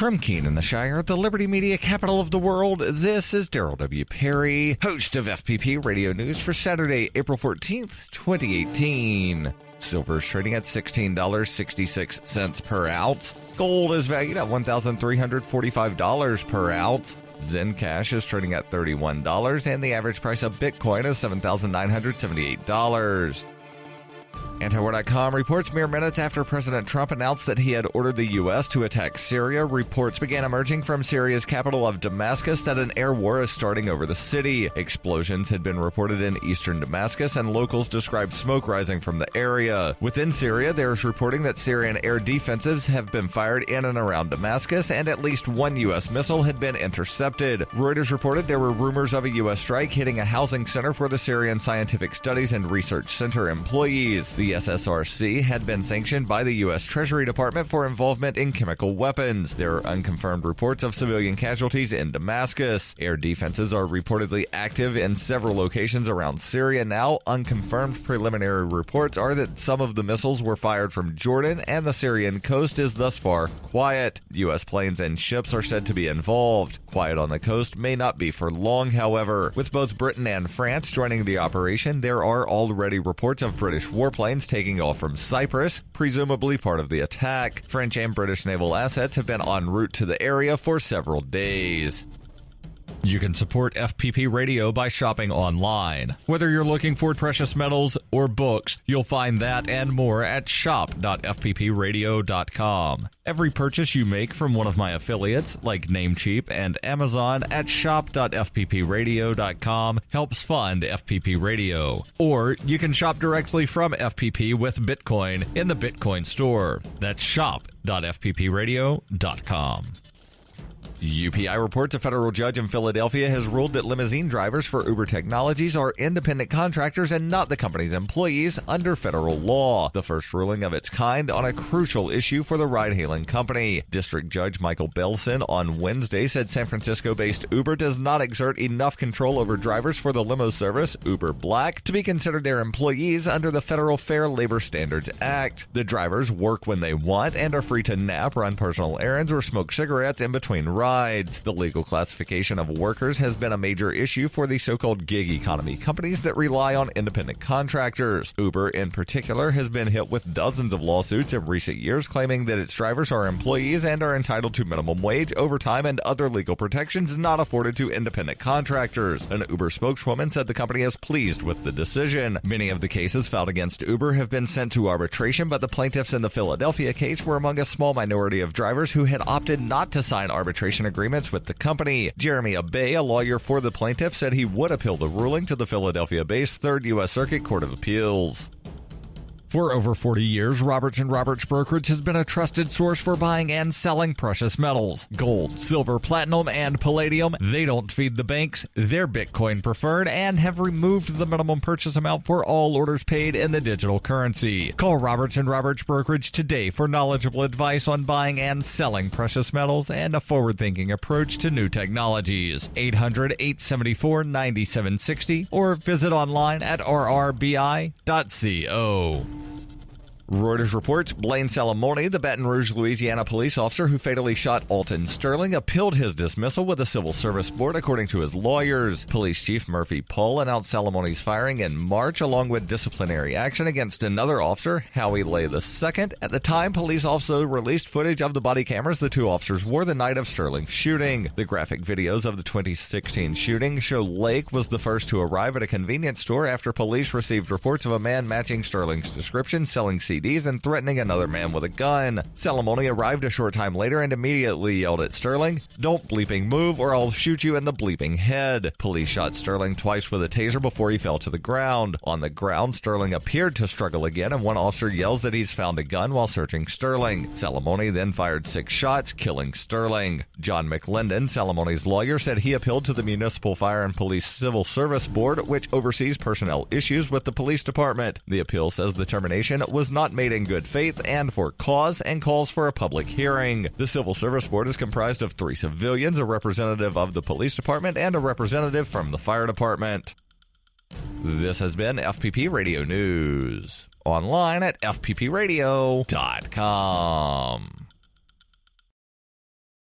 From Keene in the Shire, the Liberty Media capital of the world, this is Daryl W. Perry, host of FPP Radio News for Saturday, April 14th, 2018. Silver is trading at $16.66 per ounce. Gold is valued at $1,345 per ounce. Zencash is trading at $31, and the average price of Bitcoin is $7,978. Antiwar.com reports mere minutes after President Trump announced that he had ordered the U.S. to attack Syria, reports began emerging from Syria's capital of Damascus that an air war is starting over the city. Explosions had been reported in eastern Damascus, and locals described smoke rising from the area. Within Syria, there is reporting that Syrian air defensives have been fired in and around Damascus, and at least one U.S. missile had been intercepted. Reuters reported there were rumors of a U.S. strike hitting a housing center for the Syrian Scientific Studies and Research Center employees. The SSRC had been sanctioned by the U.S. Treasury Department for involvement in chemical weapons. There are unconfirmed reports of civilian casualties in Damascus. Air defenses are reportedly active in several locations around Syria now. Unconfirmed preliminary reports are that some of the missiles were fired from Jordan, and the Syrian coast is thus far quiet. U.S. planes and ships are said to be involved. Quiet on the coast may not be for long, however. With both Britain and France joining the operation, there are already reports of British warplanes taking off from Cyprus, presumably part of the attack. French and British naval assets have been en route to the area for several days. You can support FPP Radio by shopping online. Whether you're looking for precious metals or books, you'll find that and more at shop.fppradio.com. Every purchase you make from one of my affiliates, like Namecheap and Amazon, at shop.fppradio.com helps fund FPP Radio. Or you can shop directly from FPP with Bitcoin in the Bitcoin store. That's shop.fppradio.com. UPI reports a federal judge in Philadelphia has ruled that limousine drivers for Uber Technologies are independent contractors and not the company's employees under federal law, the first ruling of its kind on a crucial issue for the ride-hailing company. District Judge Michael Belson on Wednesday said San Francisco-based Uber does not exert enough control over drivers for the limo service, Uber Black, to be considered their employees under the Federal Fair Labor Standards Act. The drivers work when they want and are free to nap, run personal errands, or smoke cigarettes in between rides. The legal classification of workers has been a major issue for the so-called gig economy companies that rely on independent contractors. Uber, in particular, has been hit with dozens of lawsuits in recent years claiming that its drivers are employees and are entitled to minimum wage, overtime, and other legal protections not afforded to independent contractors. An Uber spokeswoman said the company is pleased with the decision. Many of the cases filed against Uber have been sent to arbitration, but the plaintiffs in the Philadelphia case were among a small minority of drivers who had opted not to sign arbitration agreements with the company. Jeremy Abbey, a lawyer for the plaintiff, said he would appeal the ruling to the Philadelphia-based 3rd U.S. Circuit Court of Appeals. For over 40 years, Roberts & Roberts Brokerage has been a trusted source for buying and selling precious metals. Gold, silver, platinum, and palladium. They don't feed the banks. They're Bitcoin preferred and have removed the minimum purchase amount for all orders paid in the digital currency. Call Roberts & Roberts Brokerage today for knowledgeable advice on buying and selling precious metals and a forward-thinking approach to new technologies. 800-874-9760 or visit online at rrbi.co. Reuters reports Blaine Salamone, the Baton Rouge, Louisiana police officer who fatally shot Alton Sterling, appealed his dismissal with the Civil Service Board, according to his lawyers. Police Chief Murphy Pohl announced Salamone's firing in March, along with disciplinary action against another officer, Howie Lay II. At the time, police also released footage of the body cameras the two officers wore the night of Sterling's shooting. The graphic videos of the 2016 shooting show Lake was the first to arrive at a convenience store after police received reports of a man matching Sterling's description selling CDs and threatening another man with a gun. Salamone arrived a short time later and immediately yelled at Sterling, "Don't bleeping move or I'll shoot you in the bleeping head." Police shot Sterling twice with a taser before he fell to the ground. On the ground, Sterling appeared to struggle again, and one officer yells that he's found a gun while searching Sterling. Salamone then fired 6 shots, killing Sterling. John McLendon, Salamone's lawyer, said he appealed to the Municipal Fire and Police Civil Service Board, which oversees personnel issues with the police department. The appeal says the termination was not made in good faith and for cause and calls for a public hearing. The Civil Service Board is comprised of 3 civilians, a representative of the police department, and a representative from the fire department. This has been FPP Radio News. Online at fppradio.com.